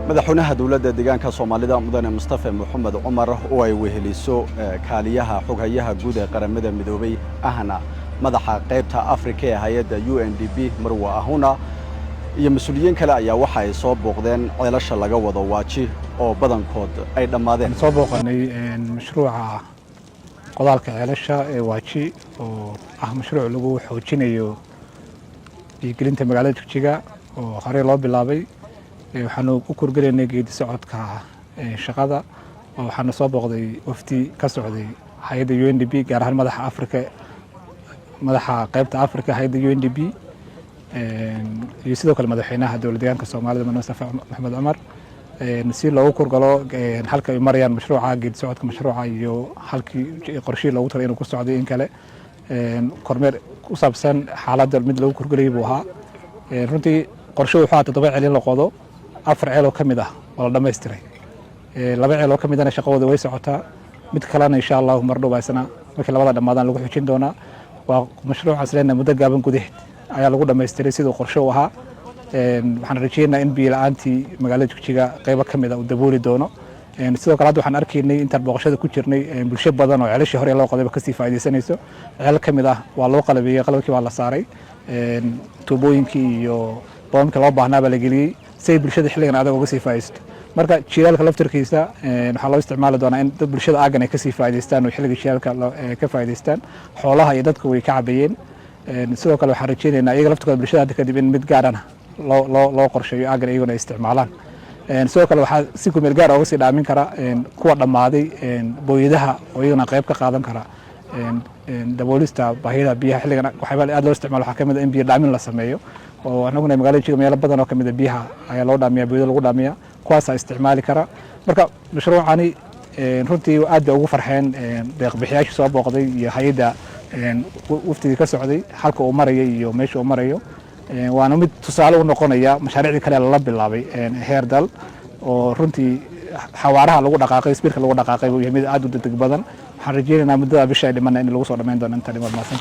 madaxweynaha dawladda deegaanka Soomaalida mudane Mustafa Maxamed Cumar oo ay weheliso kaaliyaha xoghayaha guud ee qaramada midoobay ahna madaxa qaybta Afrika ee hay'adda UNDP Marwa Ahuna iyo mas'uuliyiin kale ayaa waxa ay soo booqdeen ceelasha laga wado waaji oo badankood ay dhamaadeen soo booqanay mashruuca qodaalka ceelasha ee waaji oo mashruuc lagu xoojinayo biyo-gelinta magaalada Jigjiga oo hore loo bilaabay waxaanu ku korgaleynay geedi socodka shaqada oo waxaanu soo booqday wafdi ka socday hay'adda UNDP gaar ahaan madaxa qaybta Afrika hay'adda UNDP iyo sidoo kale madaxweynaha dawladda deegaanka Soomaalida Mustafa Maxamed Cumar si loogu korgalo halka ay marayaan mashruuca geedi socodka mashruuca iyo halkii qorshe loogu talay inuu ku socdo in kale kormeer ku saabsan xaaladda mid loogu korgalay buu ahaa runtii qorshe wuxuu ahaa 7 ceel la qodo 4 ceel oo kamid ah wala dhameystiray 2 ceel oo kamid ah shaqadooda way socotaa mid kalena insha Allah mar dhawaysana markii labada dhamaadaan lagu xujin doonaa waa mashruuc asleena muddo gaaban gudaheed ayaa lagu dhameystiray sidoo qorshe u ahaa waxaan rajaynayaa in biyo la'aantii magaalada Jigjiga qayb kamid ah uu dabooli doono sidoo kale waxaan arkaynay inta booqashada ku jirnay bulsho badan oo ceelashii hore loo qoday ka sii faa'iideysanayso ceel kamid ah waa loo qalabiyay qalabkii waa la saaray tuubooyinkii iyo boomka loo baahnaa la geliyay si bulshada xilligan adag uga sii faa'iideysto marka jiilaalka laftirkiisa waxa loo isticmaali doonaa in dad bulshada aagan ay ka sii faa'iideystaan oo xilliga jiilaalka ka faa'iideystaan xoolaha iyo dadku way ka cabayeen sidoo kale waxaan rajaynaynaa iyaga laftirkooda bulshada kadib in mid gaar ah loo qorsheeyo aagan iyaguna ay isticmaalaan sidoo kale waxaa si ku meel gaar ah uga sii dhaamin kara kuwa dhamaaday booyadaha oo iyaguna qayb ka qaadan kara daboolista baahida biyaha xilligan waxyaabo aad loo isticmaalo waxa kamid ah in biyo dhaamin la sameeyo oo anaguna magaalada Jigjiga meelo badan oo kamid ah biyaha ayaa loo dhaamiyaa booyada lagu dhaamiyaa kuwaas ay isticmaali kara marka mashruucani runtii aad bay ugu farxeen deeq bixiyaasha soo booqday iyo hay'adda waftiga ka socday halka uu marayay iyo meesha uu marayo waana mid tusaale u noqonaya mashaariicda kale la bilaabay heer dal oo runtii xawaaraha lagu dhaqaaqay isbiirka lagu dhaqaaqay iyo mid aad u degdeg badan waxaan rajaynaynaa muddada bisha ay dhiman in lagu soo dhameyn doono inta dhiman maasan